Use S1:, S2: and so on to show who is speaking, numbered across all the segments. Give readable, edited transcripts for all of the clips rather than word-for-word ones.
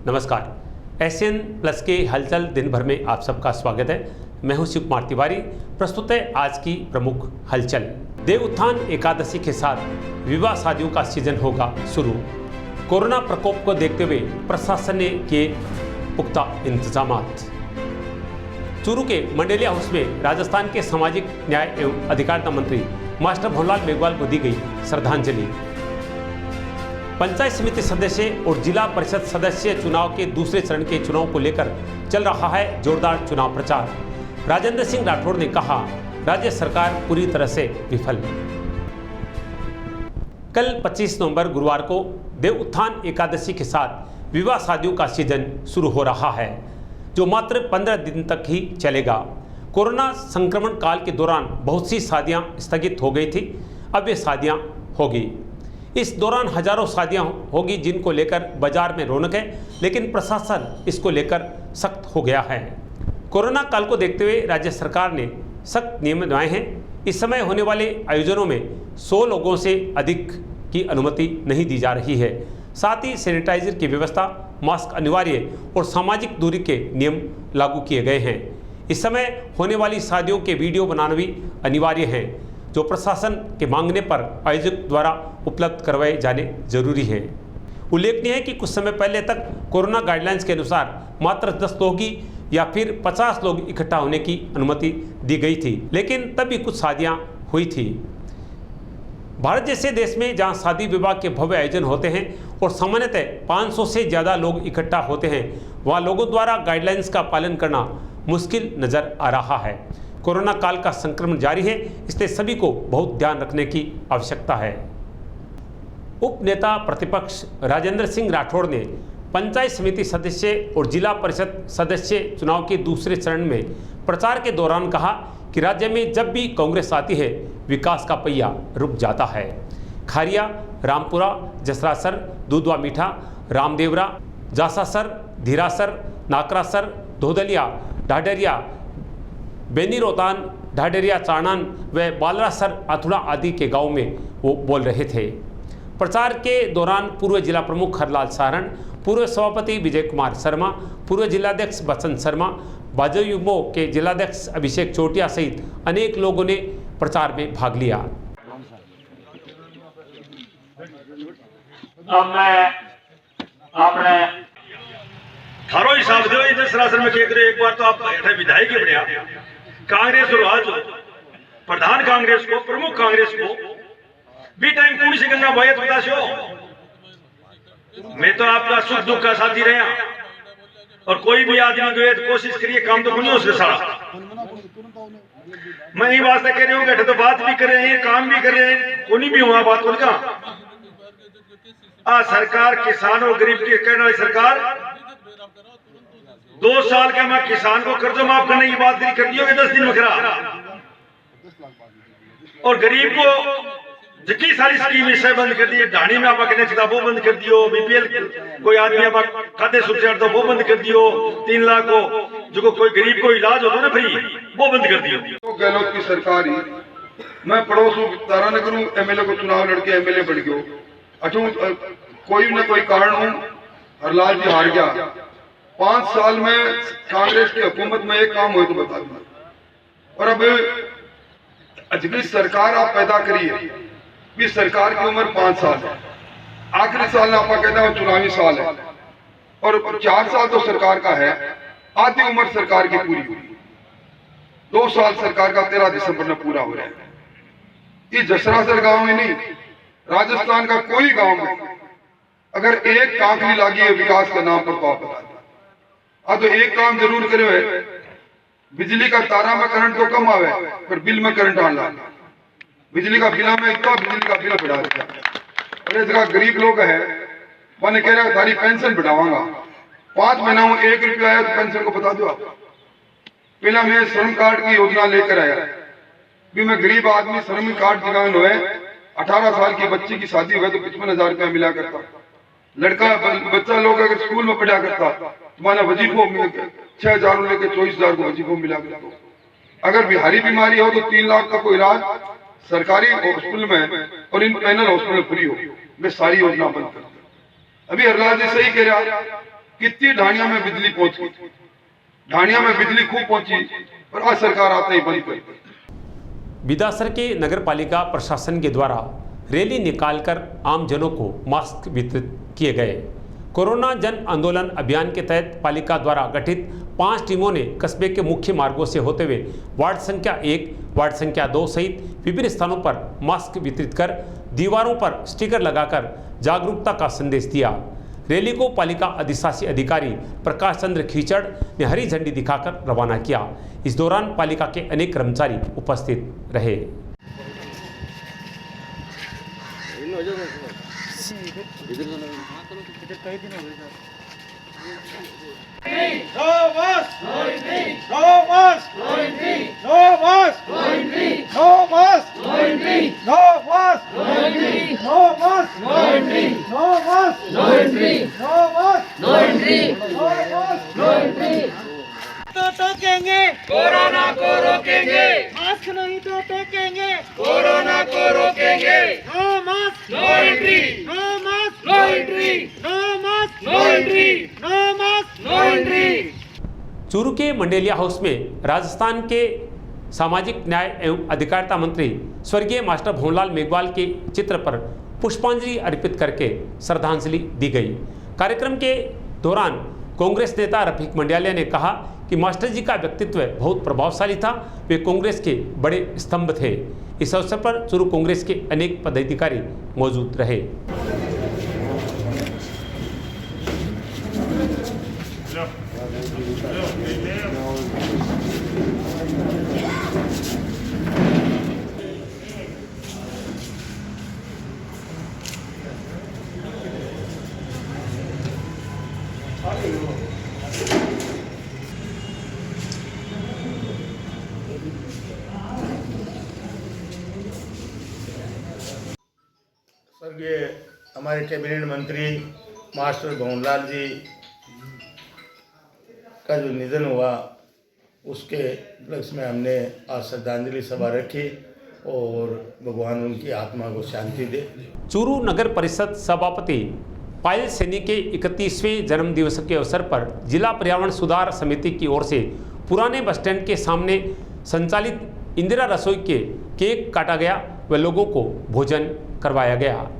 S1: नमस्कार। Asian plus के हलचल दिन भर में आप सबका स्वागत है। मैं हूं शिव कुमार तिवारी। प्रस्तुत है आज की प्रमुख हलचल। देव उत्थान एकादशी के साथ विवाह शादियों का सीजन होगा शुरू। कोरोना प्रकोप को देखते हुए प्रशासन ने किए पुख्ता इंतजामात। चूरू के मंडेलिया हाउस में राजस्थान के सामाजिक न्याय एवं अधिकारिता मंत्री मास्टर भंवरलाल मेघवाल को दी गई श्रद्धांजलि। पंचायत समिति सदस्य और जिला परिषद सदस्य चुनाव के दूसरे चरण के चुनाव को लेकर चल रहा है जोरदार चुनाव प्रचार। राजेंद्र सिंह राठौड़ ने कहा, राज्य सरकार पूरी तरह से विफल। कल 25 नवंबर गुरुवार को देव उत्थान एकादशी के साथ विवाह शादियों का सीजन शुरू हो रहा है, जो मात्र 15 दिन तक ही चलेगा। कोरोना संक्रमण काल के दौरान बहुत सी शादियां स्थगित हो गई थी, अब ये शादियां होगी। इस दौरान हजारों शादियां होगी, जिनको लेकर बाजार में रौनक है, लेकिन प्रशासन इसको लेकर सख्त हो गया है। कोरोना काल को देखते हुए राज्य सरकार ने सख्त नियम बनाए हैं। इस समय होने वाले आयोजनों में 100 लोगों से अधिक की अनुमति नहीं दी जा रही है। साथ ही सैनिटाइजर की व्यवस्था, मास्क अनिवार्य और सामाजिक दूरी के नियम लागू किए गए हैं। इस समय होने वाली शादियों के वीडियो बनाना भी अनिवार्य है, जो प्रशासन के मांगने पर आयोजक द्वारा उपलब्ध करवाए जाने जरूरी है। उल्लेखनीय है कि कुछ समय पहले तक कोरोना गाइडलाइंस के अनुसार मात्र 10 लोग ही या फिर 50 लोग इकट्ठा होने की अनुमति दी गई थी, लेकिन तब भी कुछ शादियां हुई थी। भारत जैसे देश में जहां शादी विवाह के भव्य आयोजन होते हैं और सामान्यतः 500 से ज़्यादा लोग इकट्ठा होते हैं, वहाँ लोगों द्वारा गाइडलाइंस का पालन करना मुश्किल नज़र आ रहा है। कोरोना काल का संक्रमण जारी है, इसलिए सभी को बहुत ध्यान रखने की आवश्यकता है। उप नेता प्रतिपक्ष राजेंद्र सिंह राठौड़ ने पंचायत समिति सदस्य और जिला परिषद सदस्य चुनाव के दूसरे चरण में प्रचार के दौरान कहा कि राज्य में जब भी कांग्रेस आती है, विकास का पहिया रुक जाता है। खारिया, रामपुरा, जसरासर, दूधवा मीठा, रामदेवरा, जासासर, धीरासर, नाकरासर, धोदलिया, ढाडरिया, बेनी रोहतान, ढाडरिया, चाणान व बालरासर, अथुड़ा आदि के गांव में वो बोल रहे थे। प्रचार के दौरान पूर्व जिला प्रमुख हरलाल सारण, पूर्व सभापति विजय कुमार शर्मा, पूर्व जिलाध्यक्ष बसंत शर्मा, भाजयुमो के जिलाध्यक्ष अभिषेक चोटिया सहित अनेक लोगों ने प्रचार में भाग लिया।
S2: अब मैं अपने थारो हिसाब दो इधर सरासर में कह रहे, एक बार तो आप विधायक ही बढ़िया कांग्रेस और आज प्रधान कांग्रेस को, प्रमुख कांग्रेस को भी टाइम कौन सी गंगा भाई बता सो। मैं तो आपका सुख दुख का साथी रहा, और कोई भी आदमी जो है तो कोशिश करिए काम तो नहीं हो उसके सारा। मैं यही वास्ते कह रही हूँ, तो बात भी कर रहे हैं, काम भी कर रहे हैं, कोई भी हुआ बात उनका। सरकार किसान और गरीब की कहने वाली सरकार 2 साल का मैं किसान को कर्ज माफ करने की बात कर दी होगी 10 दिन में करा, और गरीब को जितनी सारी स्कीम इससे बंद कर दी। ढाणी में आप वो बंद कर दियो, बीपीएल कोई आदमी आप खाते सुबसिडी तो वो बंद कर दियो, 3 लाख को जो कोई गरीब को इलाज होता ना फ्री, वो बंद कर दियो।
S3: गहलोत की सरकार ही, मैं पड़ोस हूँ तारानगर हूँ, एमएलए को चुनाव लड़के एमएलए बढ़ गयो। अच्छा, कोई न कोई कारण हूँ, हरलाल जी हार गया। 5 साल में कांग्रेस की हुकूमत में एक काम हो तो बता दूं। और अब जितनी सरकार आप पैदा करिए, भी सरकार की उम्र 5 साल है, आखिरी साल आप कहते हैं चुनावी साल है, और 4 साल तो सरकार का है, आधी उम्र सरकार की पूरी हुई। 2 साल सरकार का 13 दिसंबर में पूरा हो रहा है। ये जसरासर गांव में नहीं, राजस्थान का कोई गांव में अगर एक कांकरी लागी है विकास के नाम पर तो आप बता दें। तो एक काम जरूर करे है, बिजली का तारा में करंट तो कम आवे, पर बिल में करंट आना। बिजली का बिल में इतना बिजली का बिल बढ़ा दिया। और इस जगह गरीब लोग है, मैंने कह रहा सारी पेंशन बढ़ावांगा, 5 महीना में 1 रुपया आया तो पेंशन को बता दो आप। पहला मैं श्रम कार्ड की योजना लेकर आया, भी मैं गरीब आदमी श्रम कार्ड दिखाने हुए 18 साल की बच्ची की शादी हुई तो 55,000 रुपया मिला करता। लड़का बच्चा लोग अगर स्कूल में पढ़ा करता, तुम्हारा वजीफो 6,000 लेकर 24,000 को वजीफो मिला करता। अगर बिहारी बीमारी हो तो 3 लाख का कोई इलाज सरकारी हॉस्पिटल में और इन पैनल हॉस्पिटल फ्री हो। मैं सारी योजना बंद कर दी। अभी हरलाल जी सही कह रहा, कितनी ढाणिया में बिजली पहुंची, ढाणिया में बिजली खूब पहुंची, पर आज सरकार आते ही बंद कर दी।
S1: बिदासर के नगर पालिका प्रशासन के द्वारा रैली निकालकर आमजनों को मास्क वितरित किए गए। कोरोना जन आंदोलन अभियान के तहत पालिका द्वारा गठित 5 टीमों ने कस्बे के मुख्य मार्गों से होते हुए वार्ड संख्या 1, वार्ड संख्या 2 सहित विभिन्न स्थानों पर मास्क वितरित कर दीवारों पर स्टिकर लगाकर जागरूकता का संदेश दिया। रैली को पालिका अधिशासी अधिकारी प्रकाश चंद्र खीचड़ ने हरी झंडी दिखाकर रवाना किया। इस दौरान पालिका के अनेक कर्मचारी उपस्थित रहे।
S4: तो टोकेंगे कोरोना को रोकेंगे, मास्क नहीं तो टोकेंगे कोरोना को रोकेंगे। No mask no entry, no mask no entry, no mask no entry, no mask no entry.
S1: Churu के मंडेलिया हाउस में राजस्थान के सामाजिक न्याय एवं अधिकारिता मंत्री स्वर्गीय मास्टर भंवरलाल मेघवाल के चित्र पर पुष्पांजलि अर्पित करके श्रद्धांजलि दी गई। कार्यक्रम के दौरान कांग्रेस नेता रफीक मंडियालिया ने कहा कि मास्टर जी का व्यक्तित्व बहुत प्रभावशाली था, वे कांग्रेस के बड़े स्तंभ थे। इस अवसर पर चूरू कांग्रेस के अनेक पदाधिकारी मौजूद रहे।
S5: स्वर्गीय हमारे कैबिनेट मंत्री मास्टर भंवरलाल जी का जो निधन हुआ, उसके उपलक्ष्य में हमने आज श्रद्धांजलि सभा रखी और भगवान उनकी आत्मा को शांति दे।
S1: चूरू नगर परिषद सभापति पायल सैनी के 31वें जन्म दिवस के अवसर पर जिला पर्यावरण सुधार समिति की ओर से पुराने बस स्टैंड के सामने संचालित इंदिरा रसोई के केक काटा गया व लोगों को भोजन करवाया गया।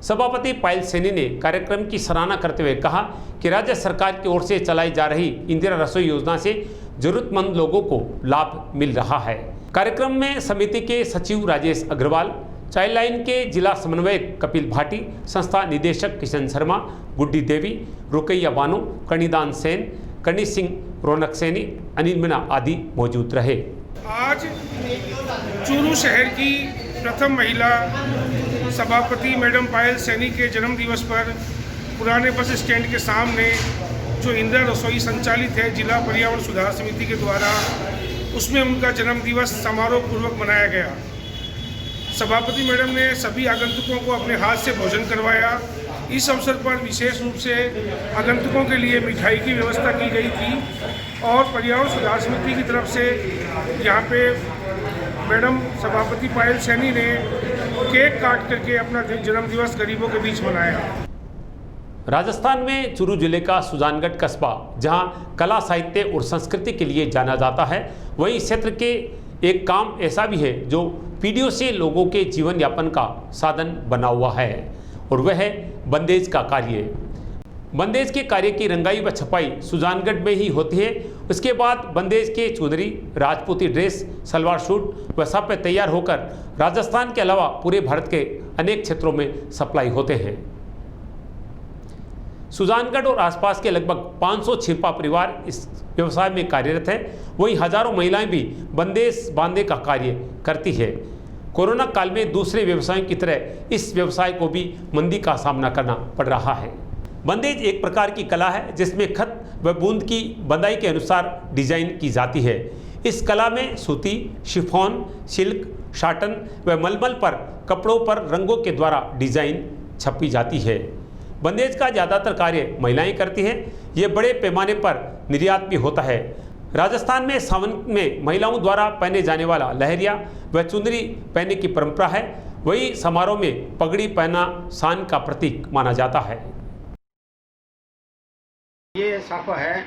S1: सभापति पायल सैनी ने कार्यक्रम की सराहना करते हुए कहा कि राज्य सरकार की ओर से चलाई जा रही इंदिरा रसोई योजना से जरूरतमंद लोगों को लाभ मिल रहा है। कार्यक्रम में समिति के सचिव राजेश अग्रवाल, चाइल्ड लाइन के जिला समन्वयक कपिल भाटी, संस्था निदेशक किशन शर्मा, गुड्डी देवी, रुकैया बानो, कणिदान सेन, कनी सिंह, रौनक सैनी, अनिल मीणा आदि मौजूद रहे।
S6: आज चूरू शहर की प्रथम महिला सभापति मैडम पायल सैनी के जन्म दिवस पर पुराने बस स्टैंड के सामने जो इंदिरा रसोई संचालित है जिला पर्यावरण सुधार समिति के द्वारा, उसमें उनका जन्म दिवस समारोह पूर्वक मनाया गया। सभापति मैडम ने सभी आगंतुकों को अपने हाथ से भोजन करवाया। इस अवसर पर विशेष रूप से आगंतुकों के लिए मिठाई की व्यवस्था की गई थी और पर्यावरण सुधार समिति की तरफ से यहाँ पे मैडम सभापति पायल सैनी ने केक काट करके अपना जन्म दिवस गरीबों के बीच मनाया।
S1: राजस्थान में चूरू जिले का सुजानगढ़ कस्बा, जहां कला साहित्य और संस्कृति के लिए जाना जाता है, वहीं इस क्षेत्र के एक काम ऐसा भी है जो पीढ़ियों से लोगों के जीवन यापन का साधन बना हुआ है, और वह है बंदेज का कार्य। बंदेज के कार्य की रंगाई व छपाई सुजानगढ़ में ही होती है। उसके बाद बंदेज के चुनरी, राजपूती ड्रेस, सलवार सूट व साफे तैयार होकर राजस्थान के अलावा पूरे भारत के अनेक क्षेत्रों में सप्लाई होते हैं। सुजानगढ़ और आसपास के लगभग 500 छिरपा परिवार इस व्यवसाय में कार्यरत है। वहीं हजारों महिलाएं भी बंदेज बांधने का कार्य करती है। कोरोना काल में दूसरे व्यवसायों की तरह इस व्यवसाय को भी मंदी का सामना करना पड़ रहा है। बंदेज एक प्रकार की कला है जिसमें खत व बूंद की बंदाई के अनुसार डिजाइन की जाती है। इस कला में सूती, शिफॉन, सिल्क, शाटन व मलमल पर कपड़ों पर रंगों के द्वारा डिजाइन छपी जाती है। बंदेज का ज़्यादातर कार्य महिलाएं करती हैं। ये बड़े पैमाने पर निर्यात भी होता है। राजस्थान में सावन में महिलाओं द्वारा पहने जाने वाला लहरिया व चुनरी पहनने की परंपरा है। वही समारोह में पगड़ी पहना शान का प्रतीक माना जाता है।
S7: ये साफा है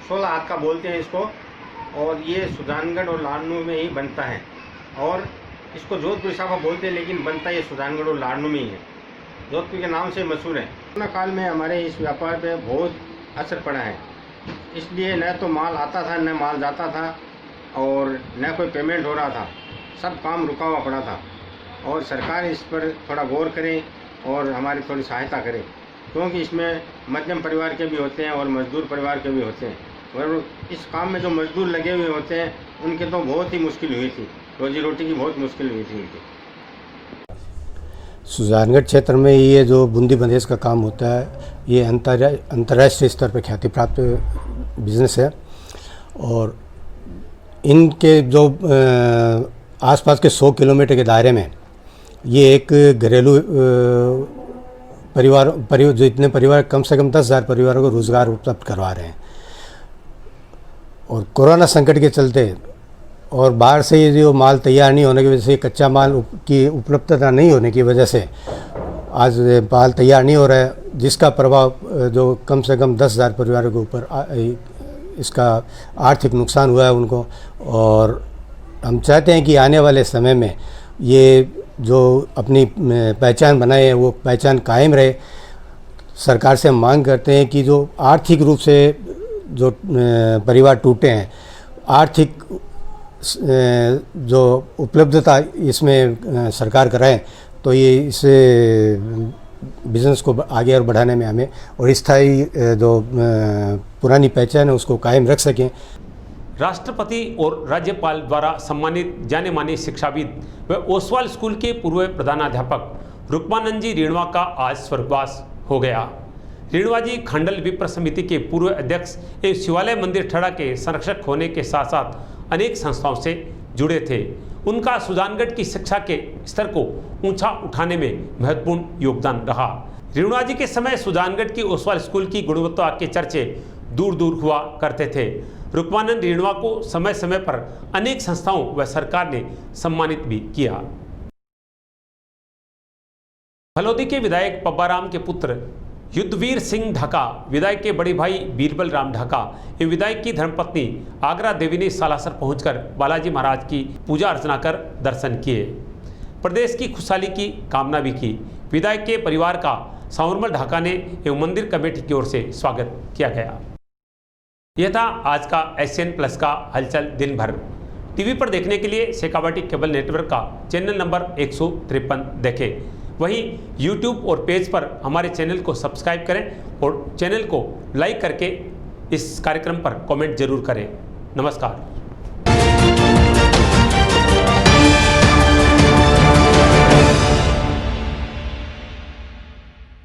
S7: 16 हाथ का बोलते हैं इसको, और ये सुजानगढ़ और लाडनू में ही बनता है, और इसको जोधपुर साफा बोलते हैं, लेकिन बनता ये सुजानगढ़ और लाडनू में ही है। जोधपुर के नाम से मशहूर है। कोरोना काल में हमारे इस व्यापार पे बहुत असर पड़ा है, इसलिए न तो माल आता था न माल जाता था, और न कोई पेमेंट हो रहा था, सब काम रुका हुआ पड़ा था। और सरकार इस पर थोड़ा गौर करे और हमारी थोड़ी सहायता करे, क्योंकि इसमें मध्यम परिवार के भी होते हैं और मजदूर परिवार के भी होते हैं, और इस काम में जो मजदूर लगे हुए होते हैं उनके तो बहुत ही मुश्किल हुई थी, रोजी रोटी की बहुत मुश्किल हुई थी उनकी।
S8: सुजानगढ़ क्षेत्र में ये जो बूंदी बंदेज का काम होता है, ये अंतर्राष्ट्रीय स्तर पर ख्याति प्राप्त बिजनेस है, और इनके जो आसपास के 100 किलोमीटर के दायरे में ये एक घरेलू परिवार जो इतने परिवार कम से कम 10,000 परिवारों को रोज़गार उपलब्ध करवा रहे हैं। और कोरोना संकट के चलते और बाहर से ये जो माल तैयार नहीं होने की वजह से, कच्चा माल की उपलब्धता नहीं होने की वजह से आज माल तैयार नहीं हो रहा है, जिसका प्रभाव जो कम से कम 10,000 परिवारों के ऊपर इसका आर्थिक नुकसान हुआ है उनको। और हम चाहते हैं कि आने वाले समय में ये जो अपनी पहचान बनाए हैं वो पहचान कायम रहे। सरकार से हम मांग करते हैं कि जो आर्थिक रूप से जो परिवार टूटे हैं, आर्थिक जो उपलब्धता इसमें सरकार कराए, तो ये इस बिज़नेस को आगे और बढ़ाने में हमें और स्थायी जो पुरानी पहचान है उसको कायम रख सकें।
S1: राष्ट्रपति और राज्यपाल द्वारा सम्मानित जाने माने शिक्षाविद व ओसवाल स्कूल के पूर्व प्रधानाध्यापक रुक्मानंद जी रेणवा का आज स्वर्गवास हो गया। रेणवा जी खंडल विप्र समिति के पूर्व अध्यक्ष एवं शिवालय मंदिर ठड़ा के संरक्षक होने के साथ साथ अनेक संस्थाओं से जुड़े थे। उनका सुजानगढ़ की शिक्षा के स्तर को ऊंचा उठाने में महत्वपूर्ण योगदान रहा। रेणवा जी के समय सुजानगढ़ की ओसवाल स्कूल की गुणवत्ता के चर्चे दूर दूर हुआ करते थे। रुक्मानंद रेणवा को समय समय पर अनेक संस्थाओं व सरकार ने सम्मानित भी किया। फलोदी के विधायक पब्बाराम के पुत्र युद्धवीर सिंह ढाका, विधायक के बड़े भाई बीरबल राम ढाका एवं विधायक की धर्मपत्नी आगरा देवी ने सालासर पहुंचकर बालाजी महाराज की पूजा अर्चना कर दर्शन किए, प्रदेश की खुशहाली की कामना भी की। विधायक के परिवार का सांवरमल ढाका ने एवं मंदिर कमेटी की ओर से स्वागत किया गया। यह था आज का SN+ का हलचल दिन भर। टीवी पर देखने के लिए शेखावाटी केबल नेटवर्क का चैनल नंबर 153 देखें। वहीं YouTube और पेज पर हमारे चैनल को सब्सक्राइब करें और चैनल को लाइक करके इस कार्यक्रम पर कमेंट जरूर करें। नमस्कार।